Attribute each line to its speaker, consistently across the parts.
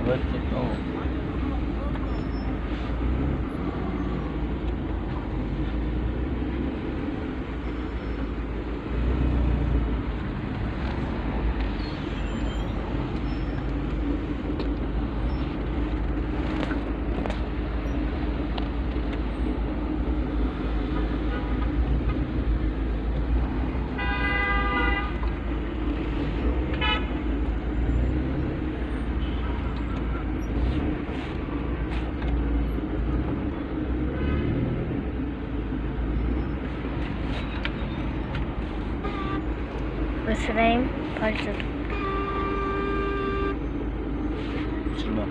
Speaker 1: Ötecek o.
Speaker 2: Isırayım, başladım.
Speaker 1: Şimdi.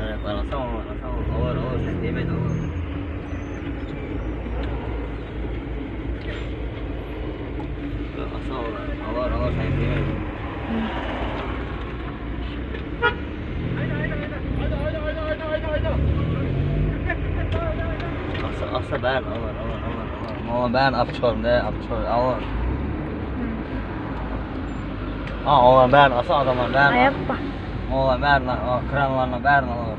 Speaker 1: Evet, arasam olur sen demedin olur. Olur sen demedin. Asa ben olur. Ama ben apçorum ne apçor olur. Oğlan ben asa adamlar ben.
Speaker 2: Ayakpa.
Speaker 1: Oğlan ben kranlarına ben olur.